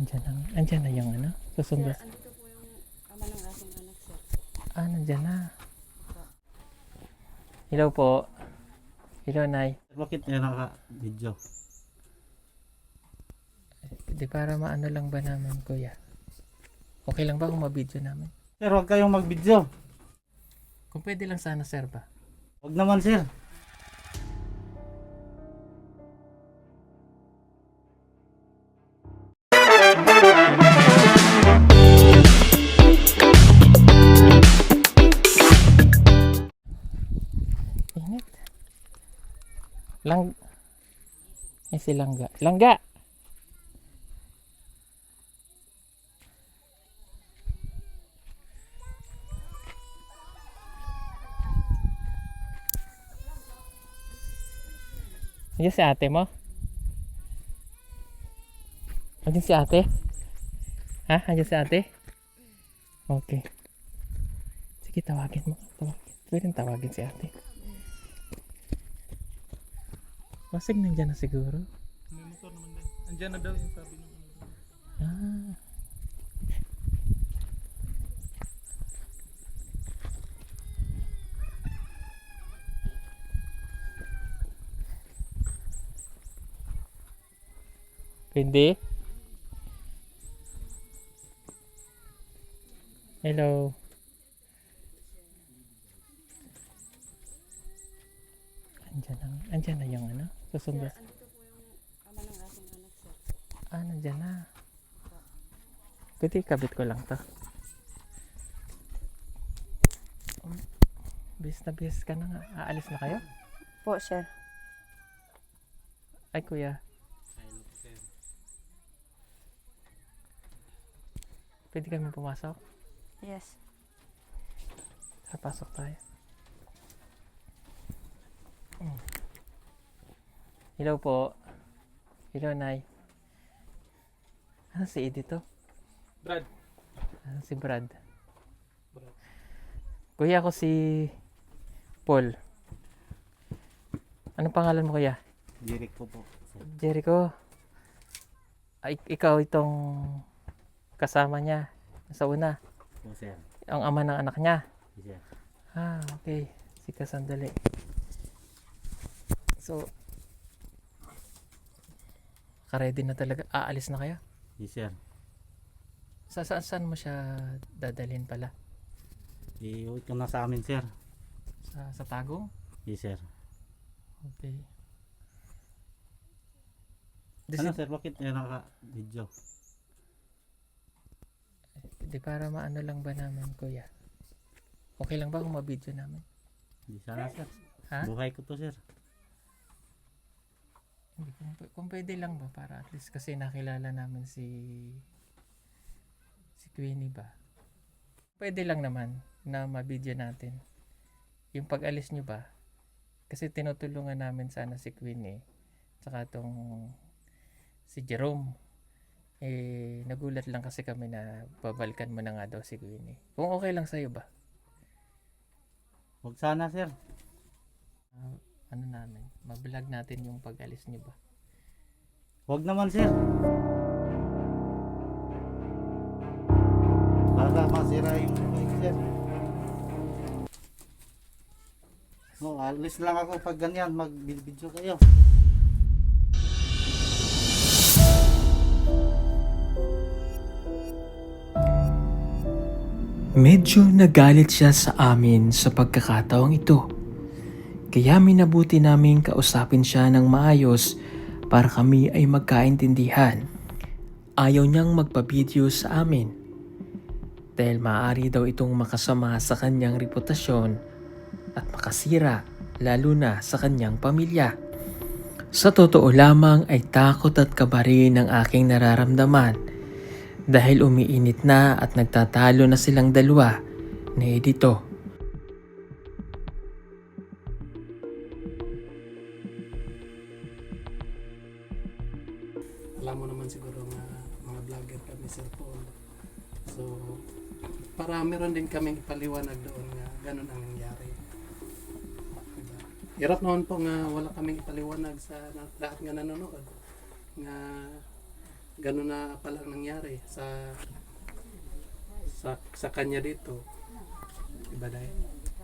Andyan na yung ano? Susundo. Sir, andito po yung ama ng aking anak, sir. Nandyan na. Hello po. Hello, Nay. Bakit niya naka-video? Di para maano lang ba naman, kuya? Okay lang ba kung mabidyo namin? Sir, huwag kayong mag-video. Kung pwede lang sana, sir ba? Huwag naman, sir. Init. Si Langga. Langga! Andiyan si ate mo? Andiyan si ate? Ha? Andiyan si ate? Okay. Sige, tawagin mo. Pwede tawagin si ate. Masig nandiyan na siguro. May motor naman din. Andiyan na daw yung sabi ng ano. Ah. Pwede? Hello. Andyan na yung ano? Susundo. Sir, andito po yung ama ng aking anak, sir. Nandyan na. Pwede ikabit ko lang to. Bis na bis ka na nga. Aalis na kayo? Po, sir. Ay, kuya. Pwede kami pumasok? Yes. Pasok tayo. Hello po. Hello, Nay. Ano si Edie to? Brad. Ano si Brad? Brad. Kuya, ako si Paul. Anong pangalan mo, kuya? Jericho po. Jericho. Ay, ikaw itong kasama niya sa una. Po, sir. Ang ama ng anak niya. Sir. Okay. Sika, sandali. So, ready na talaga. Aalis na kayo? Yes, sir. Saan mo siya dadalhin pala? Iuwi ko na sa amin, sir. Sa Tagum? Yes, sir. Okay. Ano, sir? Bakit niya naka-video? Di para maano lang ba naman, kuya? Okay lang ba kung mabidyo namin? Hindi sana, sir. Ha? Buhay ko to, sir. Hindi, kung pwede lang ba para at least kasi nakilala namin si Queenie ba? Pwede lang naman na mabidyo natin. Yung pag-alis nyo ba? Kasi tinutulungan namin sana si Queenie tsaka tong si Jerome. Nagulat lang kasi kami na babalikan mo na nga daw si Queenie. Kung okay lang sa'yo ba? Huwag sana, sir. Ano namin? Mablog natin yung pag-alis nyo ba? Huwag naman, sir. Baka masira yung mic, sir. No, alis lang ako pag ganyan. Mag-video kayo. Medyo nagalit siya sa amin sa pagkakataong ito. Kaya minabuti naming kausapin siya ng maayos para kami ay magkaintindihan. Ayaw niyang magpa-video sa amin dahil maaari daw itong makasama sa kanyang reputasyon at makasira lalo na sa kanyang pamilya. Sa totoo lamang ay takot at kaba rin ang aking nararamdaman dahil umiinit na at nagtatalo na silang dalawa ni Edito. Alam mo naman siguro mga vlogger kami, Sir Paul. So, para meron din kaming ipaliwanag doon nga ganun ang nangyari. Diba? Hirap noon po nga wala kaming ipaliwanag sa lahat nga nanonood. Nga ganun na pala ang nangyari sa kanya dito. Diba dahil?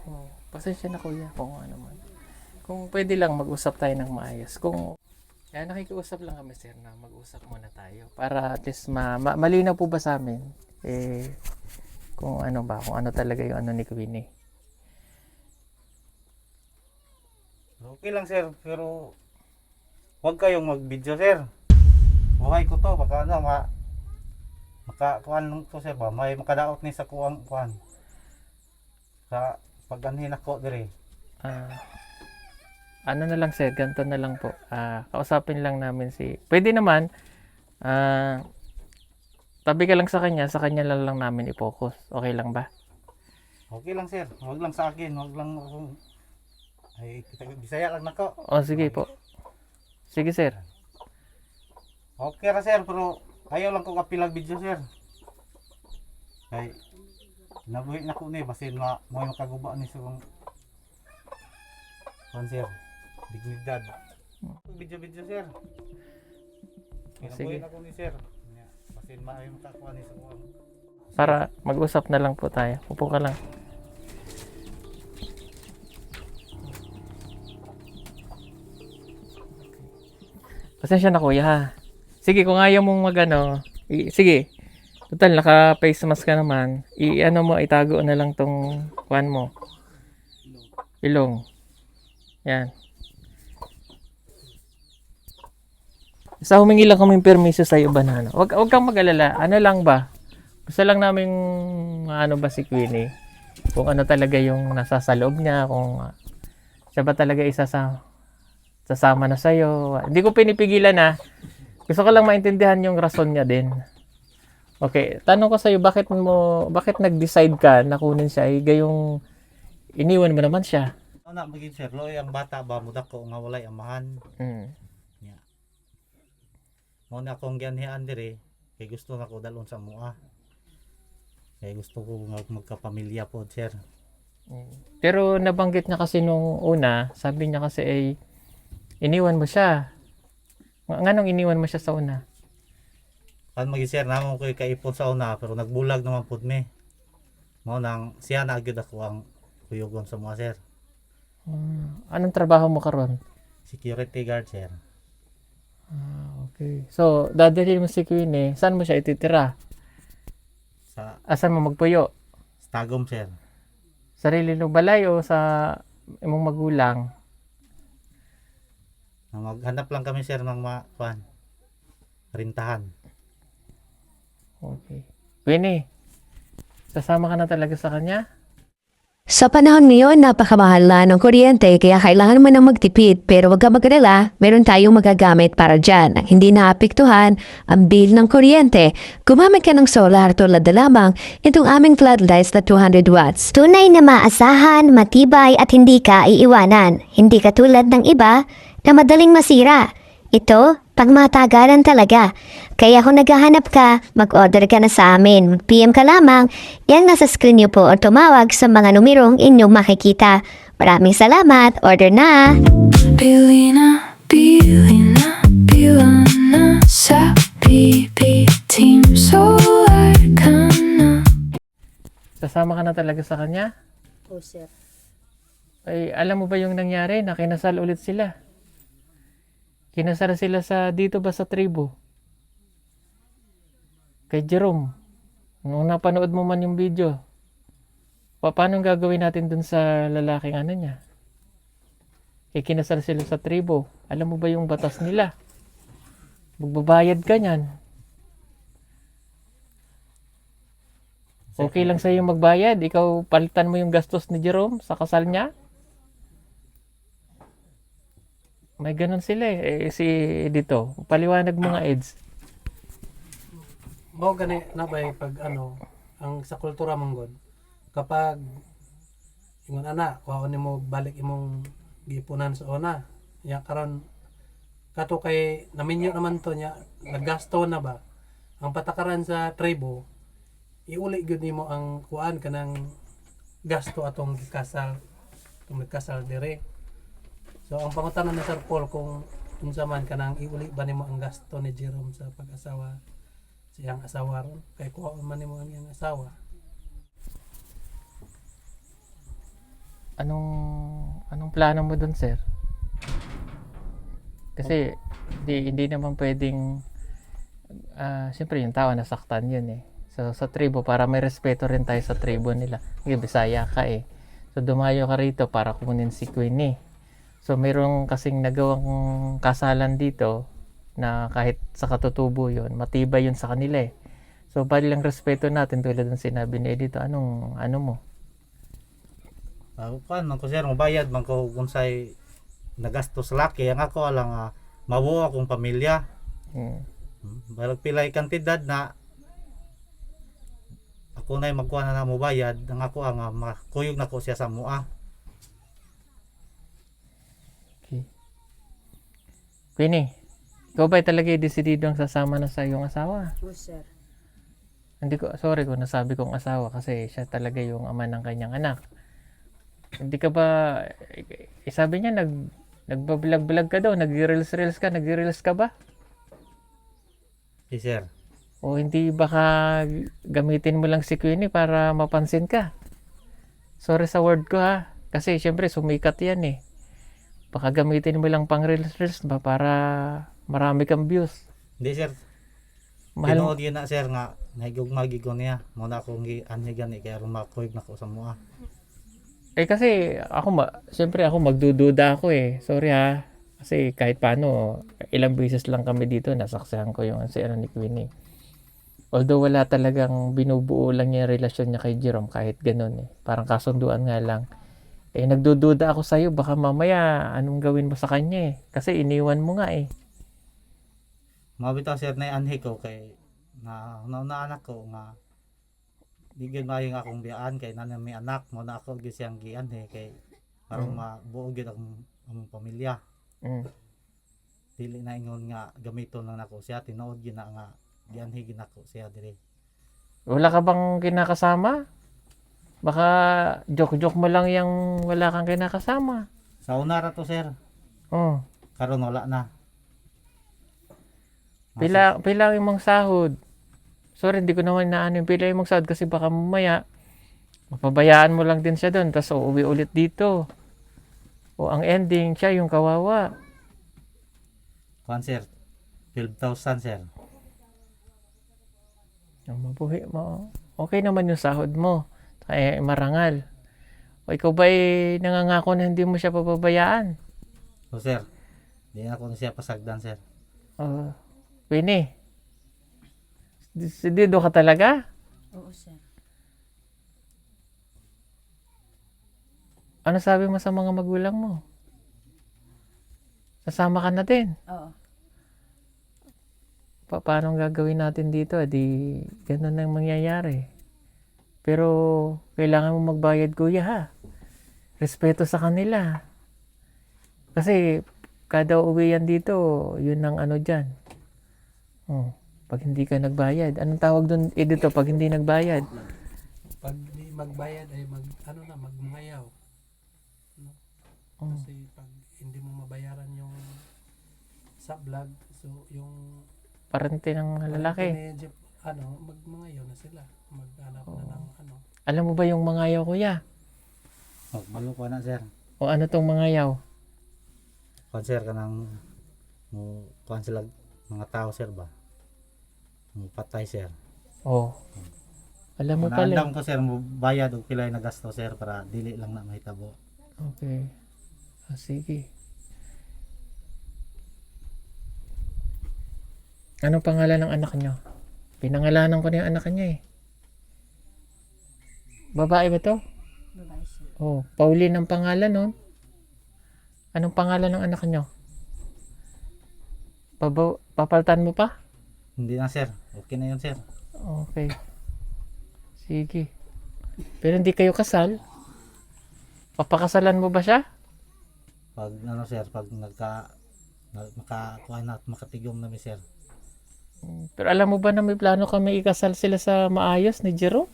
Oh, pasensya na kuya kung ano man. Kung pwede lang mag-usap tayo ng maayos. Kung kaya nakikiusap lang kami sir na mag-usap muna tayo para at least malinaw po ba sa amin kung ano talaga yung ano ni Queenie. Okay lang sir, pero huwag kayong mag-video sir. Buhay ko to, baka ano, makakuan to sir ba, may makadaot ni sa kuan. Sa pag-anhin ako dire. Ano na lang sir, ganito na lang po. Kausapin lang namin pwede naman, tabi ka lang sa kanya lang namin i-focus. Okay lang ba? Okay lang sir, huwag lang sa akin, huwag lang akong ay Bisaya lang nako. O sige po. Sige sir. Okay ra sir, pero ayaw lang ko kapilag video sir. Ay nabuhi na ko ni basin mo makaguba ni sa sir. Dignidad. Video sir. Sige. Nabuhi na ko ni sir. Basin maayo makakuha ni sa Para mag-usap na lang po tayo. Upo ka lang. Pasensya na kuya ha. Sige, kung ayaw mong sige. Total, naka-face mask ka naman. Itago na lang tong kuan mo. Ilong. Yan. Humingi lang kaming permiso sa'yo, Banana. Wag kang mag-alala. Ano lang ba? Gusto lang namin si Queenie. Kung ano talaga yung nasa sa loob niya. Kung siya ba talaga sasama na sa'yo. Hindi ko pinipigilan na. Gusto ko lang maintindihan yung rason niya din. Okay, tanong ko sa'yo, bakit nag-decide ka na kunin siya? Gayong iniwan mo naman siya. Ano maging sir, loy ang bata ba mudak ko nga walay amahan. Yeah. Mo na akong gianhian dire, kay gusto na ko dalon sa mua. Kay gusto ko magkapamilya po sir. Pero nabanggit niya kasi nung una, sabi niya kasi iniwan mo siya. Nganong iniwan mo siya sa una? Kan maging sir namon ko kaipon sa una pero nagbulag naman pud mi. Mo nang siya na gyud ako ang kuyogon sa mua sir. Anong trabaho mo karon? Security guard sir. Okay. So, dadalhin mo si Queenie, saan mo siya ititira? Asan mo magpuyo? Sa Tagum sir. Sarili ng balay o sa imong magulang? Maghanap lang kami sir ng rintahan. Okay. Queenie, sasama ka na talaga sa kanya? Sa panahon ngayon, napakamahal na ng kuryente kaya kailangan mo nang magtipid pero huwag ka mag-alala, meron tayong magagamit para dyan. Ang hindi naapektuhan ang bill ng kuryente. Gumamit ka ng solar tulad na lamang itong aming floodlights na 200 watts. Tunay na maasahan, matibay at hindi ka iiwanan. Hindi katulad ng iba na madaling masira. Ito, pagmatagalan talaga. Kaya kung naghahanap ka, mag-order ka na sa amin. PM ka lamang, yan nasa screen niyo po o tumawag sa mga numerong inyong makikita. Maraming salamat, order na! Bilina, sa PP Team Solar ka na. Sasama ka na talaga sa kanya? Po sir. Ay, alam mo ba yung nangyari na kinasal ulit sila? Kinasal sila dito ba sa tribo? Kay Jerome. Nung napanood mo man yung video, paano gagawin natin dun sa lalaking niya? Kinasal sila sa tribo. Alam mo ba yung batas nila? Magbabayad ka niyan. Okay lang sa'yo magbayad. Ikaw palitan mo yung gastos ni Jerome sa kasal niya? May ganun sila si dito. Paliwanag mga EDS. Mao gani na ba pag ang sa kultura monggon kapag ingon ana kuhaon nimo balik imong giipunan sa una ya karon kato kay naminyo naman to nya naggasto na ba ang patakaran sa tribo iuli gyud nimo ang kuan kanang gasto atong gikasal dire. So ang pangutanan ni Sir Paul kung unsa man kanang iuli ba nimo ang gasto ni Jerome sa pag-asawa siyang asawa ron kay kuhaon man nimo ang iyang asawa. Anong plano mo dun, sir? Kasi hindi naman pwedeng siyempre yung tao nasaktan yun eh. So sa tribo para may respeto rin tayo sa tribo nila. Kasi Bisaya ka eh. So dumayo ka rito para kunin si Queenie. So mayroong kasing nagawang kasalan dito na kahit sa katutubo yun, matibay yun sa kanila eh. So bali lang respeto natin tulad ng sinabi ni Edito. Ano mo? Kuan man ko sir, mabayad man ko kung say nagastos laki ang ako lang mabuo akong pamilya. Balag pilay kantidad na ako na magkuha na mo bayad ang ako ang makuyog na ko siya sa mua. Okay. Queenie, ikaw ba talaga desidido ang sasama na sa iyong asawa? Oo, sir. Hindi ko, sorry kung nasabi kong asawa kasi siya talaga yung ama ng kanyang anak. Hindi ka ba, sabi niya nagbablog-vlog ka daw, nag-reels ka ba? Si sir. O hindi baka gamitin mo lang si Queenie para mapansin ka? Sorry sa word ko ha, kasi syempre sumikat yan eh. Baka gamitin mo lang pang reels ba para marami kang views. Hindi sir. Mahal, Tinuod yun na sir nga nahigugmagig ko niya. Muna akong anhigan kaya rumakuyog na ko sa mua. kasi syempre ako magdududa ako eh. Sorry ha. Kasi kahit paano, ilang beses lang kami dito, nasaksihan ko yung si ni Queenie. Although wala talagang binubuo lang yung relasyon niya kay Jerome kahit ganun eh. Parang kasunduan nga lang. Eh nagdududa ako sa'yo, baka mamaya anong gawin mo sa kanya eh. Kasi iniwan mo nga eh. Mabitaw sir na anhi ko kay na anak ko nga di gyud maayo nga akong biyaan kay nanay may anak mo na ako gyud siyang gianhi kay parang mabuo gyud ang pamilya. Dili na ingon nga gamiton lang nako siya tinuod gyud na nga gianhi gyud nako siya diri. Wala ka bang kinakasama? Baka joke-joke mo lang yung wala kang kinakasama. Sa una ra to sir, Oh. karon wala na. Pila ang imong sahod? Sorry, hindi ko naman naano yung pila yung sahod kasi baka mamaya mapabayaan mo lang din siya doon tapos uuwi ulit dito. O ang ending siya yung kawawa. Kuan sir, 12,000 sir. Ang mabuhi mo. Okay naman yung sahod mo. Kaya marangal. O ikaw ba nangangako na hindi mo siya papabayaan? So sir, di na ko na siya pasagdan sir. Queenie, decidido ka talaga? Oo, sir. Ano sabi mo sa mga magulang mo? Sasama ka na din. Oo. Paano gagawin natin dito? Di ganun ang mangyayari. Pero kailangan mo magbayad kuya ha. Respeto sa kanila. Kasi kada uwi yan dito, yun ang ano dyan. Pag hindi ka nagbayad. Anong tawag doon dito pag hindi nagbayad? Pag di magbayad ay magmangayaw. No? Kasi pag hindi mo mabayaran yung sa vlog, so yung Parente ng lalaki. magmangayaw na sila. Maghanap na ng Alam mo ba yung mangayaw kuya? Malo ko na sir. O ano tong mangayaw? Kuan sir kanang kuan sila mga tao sir ba? Patay sir. Alam mo pala. Naandam ko sir mo bayad og pila na gasto sir para dili lang na mahitabo. Okay. Sige. Anong pangalan ng anak nyo? Pinangalanan ko na yung anak niya eh. Babae ba to? Babae, sir. Pauline ang pangalan nun. Anong pangalan ng anak nyo? Papaltan mo pa? Hindi na sir. Okay na yun sir. Okay. Sige. Pero hindi kayo kasal? Papakasalan mo ba siya? Pag sir, pag makakuha na at makatigom na mi sir. Pero alam mo ba na may plano kami ikasal sila sa maayos ni Jerome?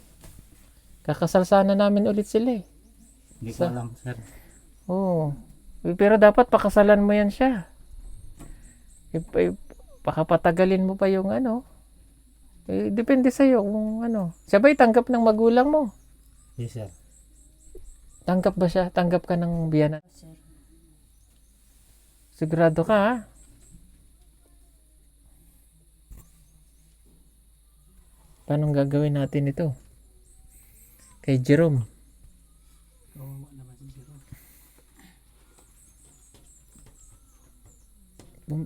Kakasal sana namin ulit sila eh. Hindi ko alam sir. Pero dapat pakasalan mo yan siya. Baka patagalin mo pa yung ano. Depende sa'yo kung ano. Siya ba'y tanggap ng magulang mo? Yes, sir. Tanggap ba siya? Tanggap ka ng biyanan? Oo, sir. Sigurado ka, ha? Paano gagawin natin ito? Kay Jerome. Kawawa naman si Jerome.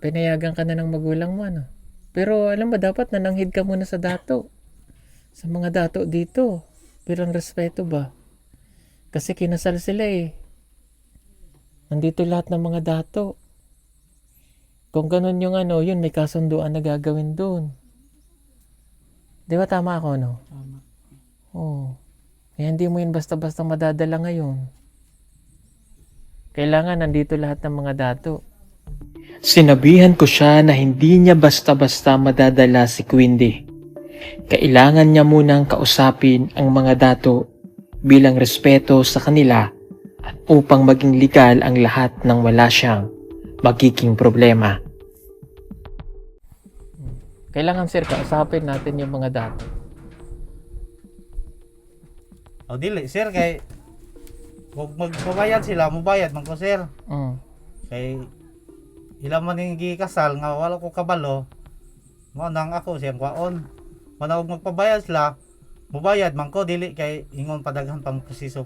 Pinayagan ka na ng magulang mo, ano? Pero alam mo, dapat nananghid ka muna sa dato. Sa mga dato dito. Bilang respeto ba? Kasi kinasal sila eh. Nandito lahat ng mga dato. Kung ganun yung ano, yun, may kasunduan na gagawin doon. Di ba tama ako, no? Tama. Oo. Kaya hindi mo yun basta-basta madadala ngayon. Kailangan nandito lahat ng mga dato. Sinabihan ko siya na hindi niya basta-basta madadala si Quindy. Kailangan niya munang kausapin ang mga dato bilang respeto sa kanila at upang maging legal ang lahat ng wala siyang magiging problema. Kailangan sir, kausapin natin yung mga dato. O dili, sir, kay kung magbabayad sila, mubayad man ko, sir. Kay ilang man yung gikasal nga wala ko kabalo, mo nang ako siyang kwaon. Manawag magpabayad sila, mubayad man ko, dili kay ingon padaghan pang proseso.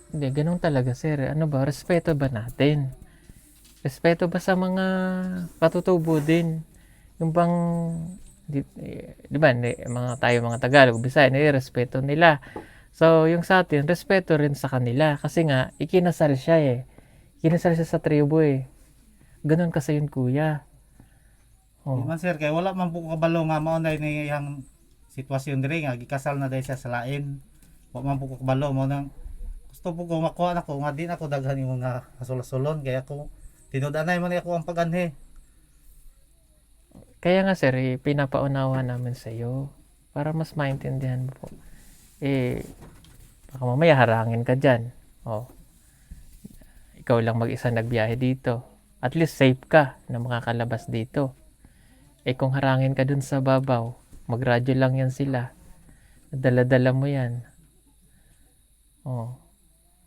Hindi, ganun talaga sir. Ano ba, respeto ba natin? Respeto ba sa mga katutubo din? Yung bang, di ba, mga Tagalog, Bisaya, respeto nila. So, yung sa atin, respeto rin sa kanila. Kasi nga, ikinasal siya eh. Ikinasal siya sa tribo eh. Ganun kasi yun, kuya. Di Oh. man, sir, kay wala man po ko kabalo nga mao na ni iyang sitwasyon diri nga gikasal na dahil siya sa lain. Wa man po ko kabalo mo nang gusto po ko makuha na ko nga din ako daghan yung mga kasulasulon kaya ako tinud-anay man ako ang paganhi. Kaya nga sir, pinapaunawa namin sa iyo para mas maintindihan mo po. Baka mamaya harangin ka dyan. Oh. Ikaw lang mag-isa nagbiyahe dito. At least safe ka na makakalabas dito. Kung harangin ka dun sa babaw, magradyo lang yan sila. Dala-dala mo yan. Oh.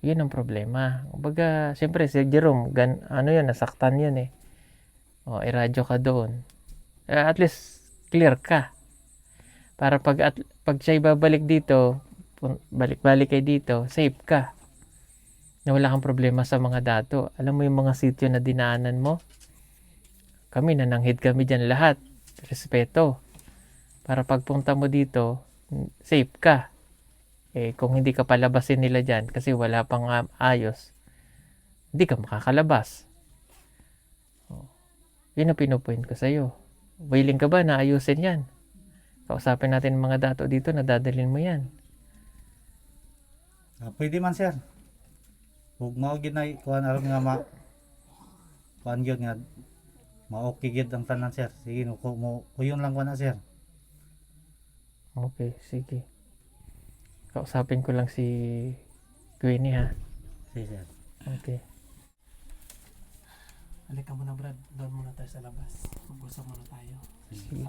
Yun ang problema. Kumbaga, siyempre si Jerome, ano yun, nasaktan yun eh. Oh, iradyo ka doon. At least clear ka. Para pag siya babalik dito, balik-balik kayo dito, safe ka. Na wala kang problema sa mga dato. Alam mo yung mga sityo na dinaanan mo? Kami, nananghid kami dyan lahat. Respeto. Para pagpunta mo dito, safe ka. Kung hindi ka palabasin nila dyan, kasi wala pang ayos, hindi ka makakalabas. Yun ang pinupoint ko sa'yo. Willing ka ba na ayusin yan? Kausapin natin mga dato dito na dadalhin mo yan. Pwede man, sir. Huwag mo ginay kuan aron nga kuan gyud nga ma-okay gyud ang tanan, sir. Sige no mo kuyon lang kuan na, sir. Okay, sige. Kausapin ko lang si Queenie ha. Sige, sir. Okay. Halika muna Brad, doon muna tayo sa labas. Mag-usap muna tayo.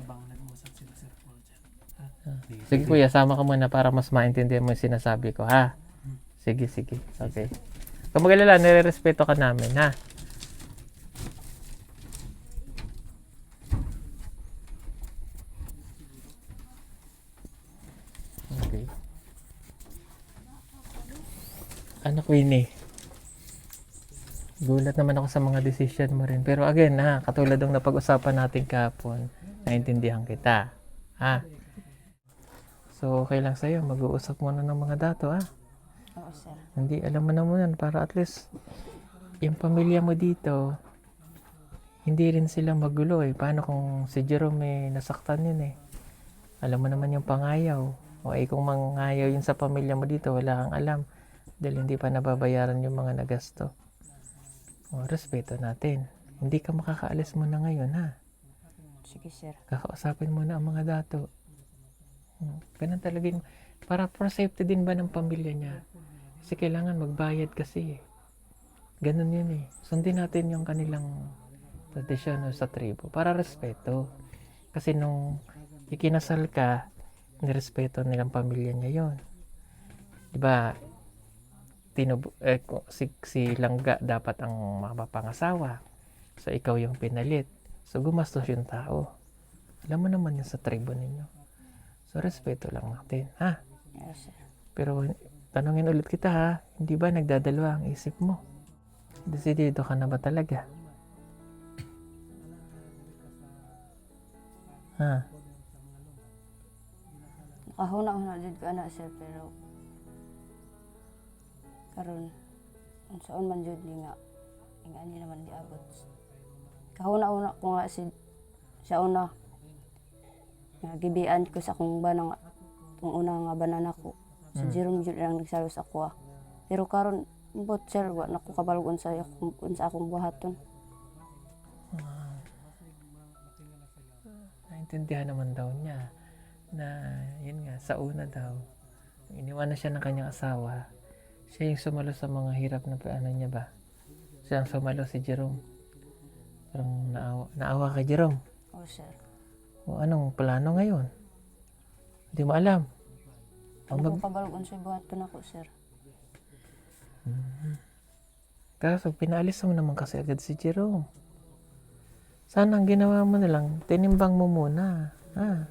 Habang nag-usap sila Sir Paul dyan. Ha? Sige kuya, sama ka muna para mas maintindihan mo yung sinasabi ko ha. Sige. Okay. Kung mag-alala, nire-respeto ka namin ha. Okay. Ano Queenie? Gulat naman ako sa mga decision mo rin. Pero again ha, katulad ng napag-usapan natin kahapon, naintindihan kita. Ha? So okay lang sa'yo, mag-uusap muna ng mga dato ha. Oo, sir. Hindi, alam mo na muna para at least yung pamilya mo dito, hindi rin sila magulo eh. Paano kung si Jerome nasaktan yun eh. Alam mo naman yung pangayaw. O kung mangayaw yun sa pamilya mo dito, wala kang alam. Dahil hindi pa nababayaran yung mga nagasto. O, respeto natin. Hindi ka makakaalis muna ngayon ha. Sige, sir. Kakausapin mo na ang mga dato. Ganun talaga yun. Para for safety din ba ng pamilya niya? Kasi kailangan magbayad kasi eh. Ganun yun eh. Sundin natin yung kanilang tradisyon o sa tribo para respeto. Kasi nung ikinasal ka, nirespeto nilang pamilya niya yon. Diba? Si Langga dapat ang mapapangasawa. So, ikaw yung pinalit. So, gumastos yung tao. Alam mo naman yun sa tribo ninyo. So, respeto lang natin. Ha? Yes, sir. Pero, tanungin ulit kita ha. Hindi ba nagdadalwa ang isip mo? Desidido ka na ba talaga? Ha? Nakahuna-huna jud ka na, sir, pero karon unsaon man jud ni nga ingani naman diabot. Kahuna-huna ko nga sa una nga gibian ko sa akong banang kung una nga banana ko. Si Jerome jud lang nagsalos ako. Pero karon bot sir wa na ko kabalgon sa akong buhaton. Naintindihan naman daw niya na yun nga, sa una daw iniwanan siya ng kanyang asawa, siya yung sumalo sa mga hirap na paano niya ba, siya ang sumalo si Jerome. Parang naawa kay Jerome. Oh sir. O anong plano ngayon? Hindi mo alam. Ang Ako kabalgon sa buhaton ako, sir. Kaso pinaalis mo naman kasi agad si Jerome. Sana ang ginawa mo na lang, tinimbang mo muna. Ha?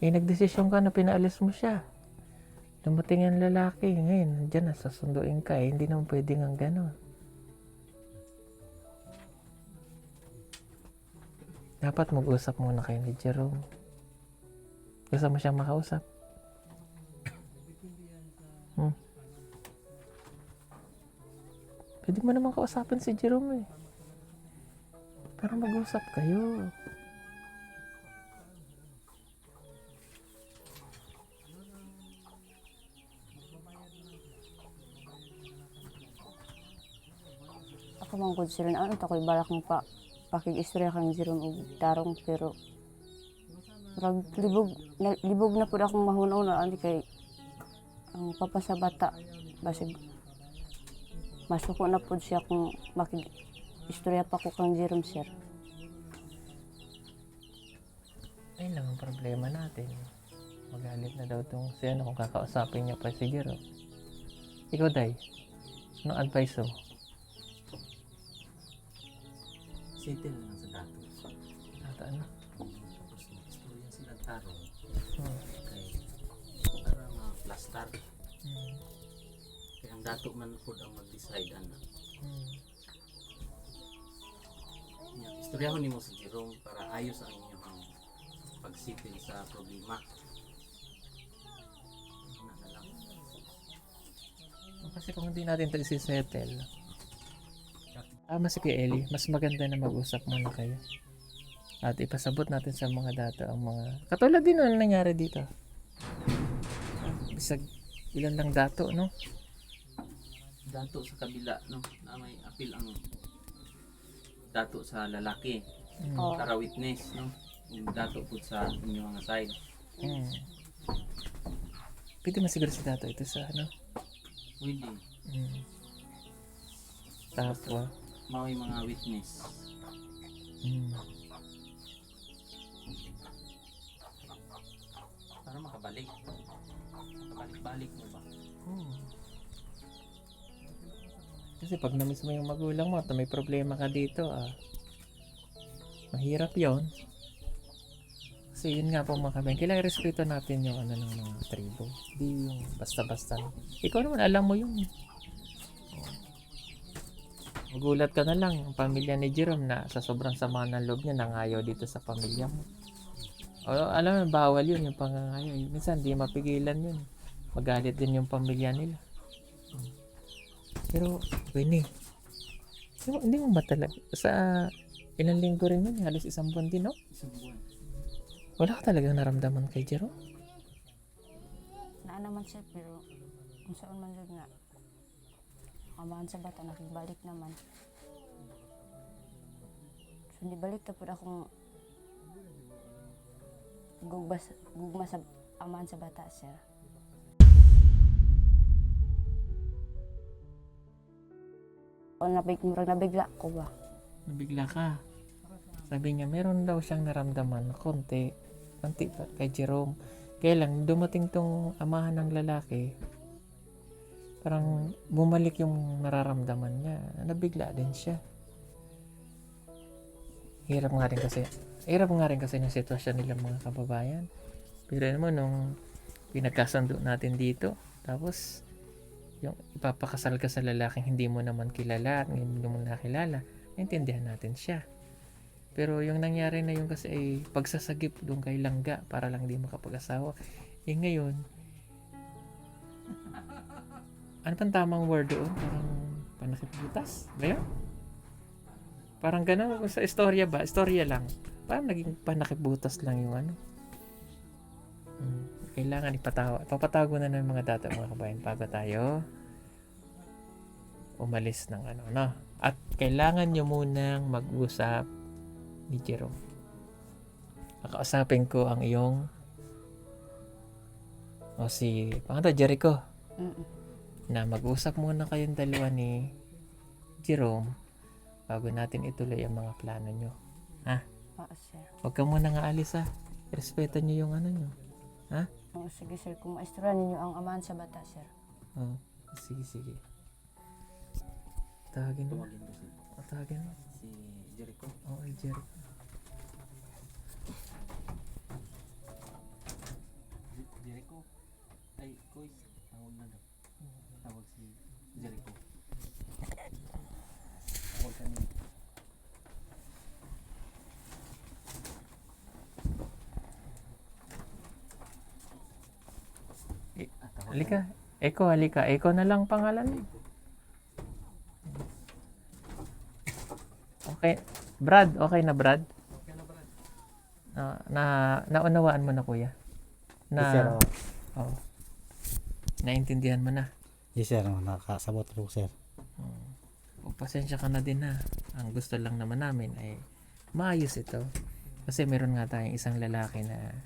Nagdesisyon ka na pinaalis mo siya. Dumating ang lalaki, ngayon, nandiyan na, sasunduin ka. Hindi naman pwedeng ang ganon. Dapat mag-usap muna kayo ni Jerome. Gusto mo siyang makausap? Pwede mo naman kausapin si Jerome eh. Para mag-usap kayo. Ako man gud sir ano ta koy balak mo pa pakig-istorya kang Jerome og tarong pero murag libog na pud akong mahuna-una ani kay ang papa sa bata basig masuko na pud siya kung makig-istorya pa ko kang Jerome sir. Ayun lang ang problema natin. Magalit na daw itong si ano kung kakausapin niya pa si Jerome. Ikaw, Day, anong advice mo? Settle lang sa dato. Ata ano? Tapos istorya sila tarong. Hmm. Kay para ma-plastar. Kaya ang dato man po ang mag-decide ana. Istoryahon nimo si Jerome para ayos ang inyong pagsitil sa problema. Ano lang. Kasi kung hindi natin ito isi-settle, tama si Kuya Eli, mas maganda na mag-usap muna kayo. At ipasabot natin sa mga dato ang mga... Katulad din ang nangyari dito. Bisag ilan lang dato, no? Dato sa kabila, no? Na may apil ang dato sa lalaki. Oh. Para witness, no? Yung dato po sa inyong mga side. Pwede masiguro si dato ito sa ano? Pwede. Tapos, May mga witness. Para makabalik. Makabalik-balik mo ba? Kasi pag na-miss mo yung magulang mo at may problema ka dito, mahirap yon. Kasi yun nga po mga kabeng, kailangan respeto natin yung ano ng mga tribo. Hindi yung basta-basta. Ikaw naman, alam mo yun. Magulat ka na lang, ang pamilya ni Jerome na sa sobrang sama ng loob niya, nangayaw dito sa pamilya mo. O, alam mo, bawal yun, yung pangangayaw. Minsan, di mapigilan yun. Magalit din yung pamilya nila. Pero, Winnie, hindi mo matalaga. Sa ilang linggo rin yun, halos isang buwan din, no? Isang buwan. Wala ka talagang naramdaman kay Jerome? Naa naman siya pero kung saan man jud nga amahan sa bata nakibalik naman. So nibalik ta pud akong gugma sa amahan sa bata sir. O murag nabigla ko ba? Nabigla ka. Sabi niya, meron daw siyang naramdaman na konti pa kay Jerome. Kaya lang, dumating tong amahan ng lalaki, parang bumalik yung nararamdaman niya. Nabigla din siya. Hirap nga rin kasi ng sitwasyon nilang mga kababayan. Pero naman nung pinagkasundo natin dito, tapos yung ipapakasal ka sa lalaking hindi mo naman kilala at hindi mo nakilala, naintindihan natin siya. Pero yung nangyari na yung kasi ay pagsasagip doon kay langga para lang di makapag-asawa. Eh ngayon, ano pang tamang word doon? Parang panakipbutas ba yun? Parang gano'n sa istorya ba? Istorya lang. Parang naging panakibutas lang yung ano. Kailangan ipapatago na ng mga data mga kabayan bago tayo umalis ng ano, no? At kailangan nyo munang mag-usap ni Jerome. Kakausapin ko ang iyong si Jericho na mag-usap muna kayong dalawa ni Jerome bago natin ituloy ang mga plano nyo. Ha? Oo, sir. Huwag ka muna nga alis ha. Respeto nyo yung ano nyo. Ha? Oo, sige, sir. Kung maestrohan ninyo ang amahan sa bata, sir. Oh, sige. Tawagin mo. Tumagin ko si Tawagin mo. Jericho. Oo, Jericho. Jericho. Ay, Koy. Tawag na daw. Tawag si Jericho. Tawag ka niya. Halika. Halika. Eko na lang pangalan mo. Okay. Brad, okay na Brad? Naunawaan mo na kuya? Yes, sir. Oh. Naintindihan mo na? Yes, sir. Nakasabot po, sir. Pasensya ka na din ha. Ang gusto lang naman namin ay maayos ito. Kasi meron nga tayong isang lalaki na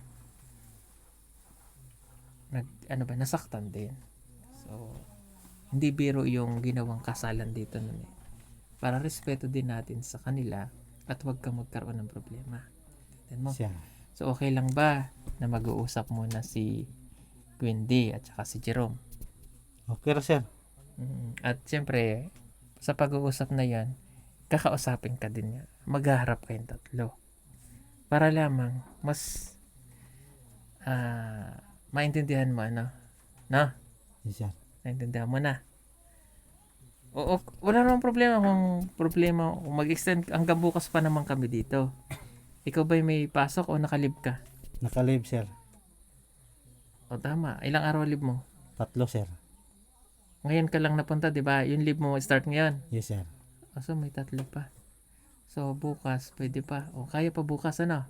nasaktan din. So, hindi biro yung ginawang kasalan dito nun eh. Para respeto din natin sa kanila at huwag kang magkaroon ng problema. Tignan mo. Siya. So, okay lang ba na mag-uusap muna si Wendy at saka si Jerome? Okay ra, sir. At siyempre, sa pag-uusap na yan, kakausapin ka din niya. Maghaharap kayong tatlo. Para lamang mas maintindihan mo ano. No? Yes, sir. Naintindihan mo na. Oo, wala namang problema kung mag-extend hanggang bukas pa naman kami dito. Ikaw ba'y may pasok o nakalib ka? Nakalib, sir. O tama, ilang araw lib mo? 3, sir. Ngayon ka lang napunta, di ba? Yung lib mo start ngayon. Yes, sir. So may 3 pa. So bukas, pwede pa. O kaya pa bukas ano?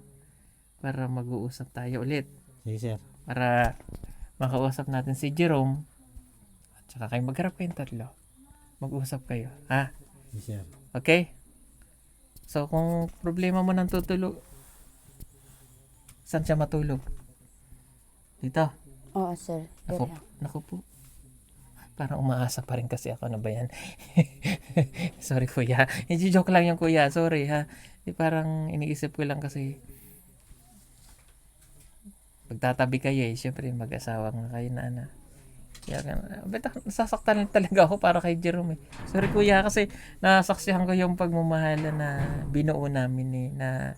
Para mag-uusap tayo ulit. Sige, sir. Para makausap natin si Jerome. At saka kayo magharap kayong 3. Mag-usap kayo. Ha? Yes, sir. Okay? So kung problema mo ng tutulog, saan siya matulog? Dito. Oo, sir. Naku po. Parang umaasa pa rin kasi ako. Ano ba yan? Sorry kuya. I-joke lang yung kuya. Sorry ha. Parang iniisip ko lang kasi pagtatabi kayo siyempre mag-asawa nga kayo na ana. Kaya nasasaktan talaga ako para kay Jerome Sorry kuya kasi nasaksihan ko yung pagmamahala na binuo namin na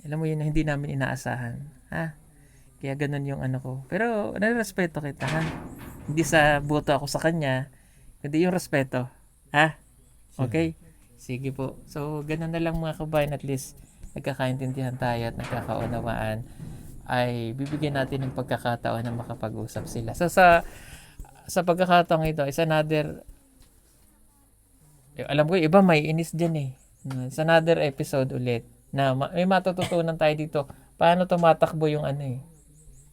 alam mo yun na hindi namin inaasahan. Ha? Kaya ganun yung ano ko. Pero nirespeto kita ha. Hindi sa buto ako sa kanya, kundi yung respeto. Ha? Okay? Sige po. So, ganun na lang mga kabayan, at least nagkakaintindihan tayo at nagkakaunawaan, ay bibigyan natin ng pagkakataon na makapag-usap sila. So, sa pagkakataon ito, is another, alam ko, iba may inis dyan eh. It's another episode ulit na may matututunan tayo dito. Paano tumatakbo yung ano eh.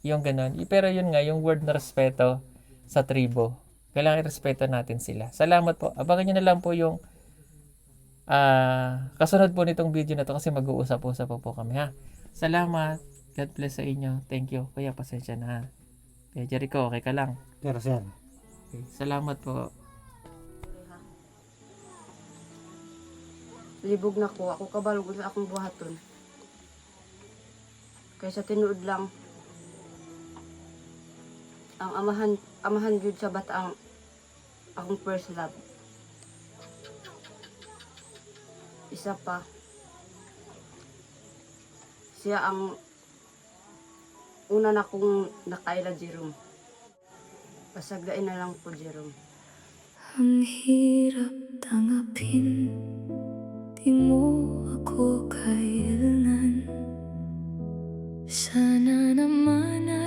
Yung ganun. Pero yun nga, yung word na respeto sa tribo. Kailangan i-respeto natin sila. Salamat po. Abangan nyo na lang po yung kasunod po nitong video na to kasi mag-uusap-usap po kami ha. Salamat. God bless sa inyo. Thank you. Kuya, pasensya na ha. Kaya Jericho, okay ka lang? Pero, sir. Okay. Salamat po. libog na ko, ako kabalog sa akong buhaton. Kaysa tinuod lang, ang amahan jud sa bata ang akong first love. Isa pa, siya ang una na kong nakaila, Jerome. Pasagdain na lang po, Jerome. Ang hirap tanggapin, di mo ako kailan. Sana naman ay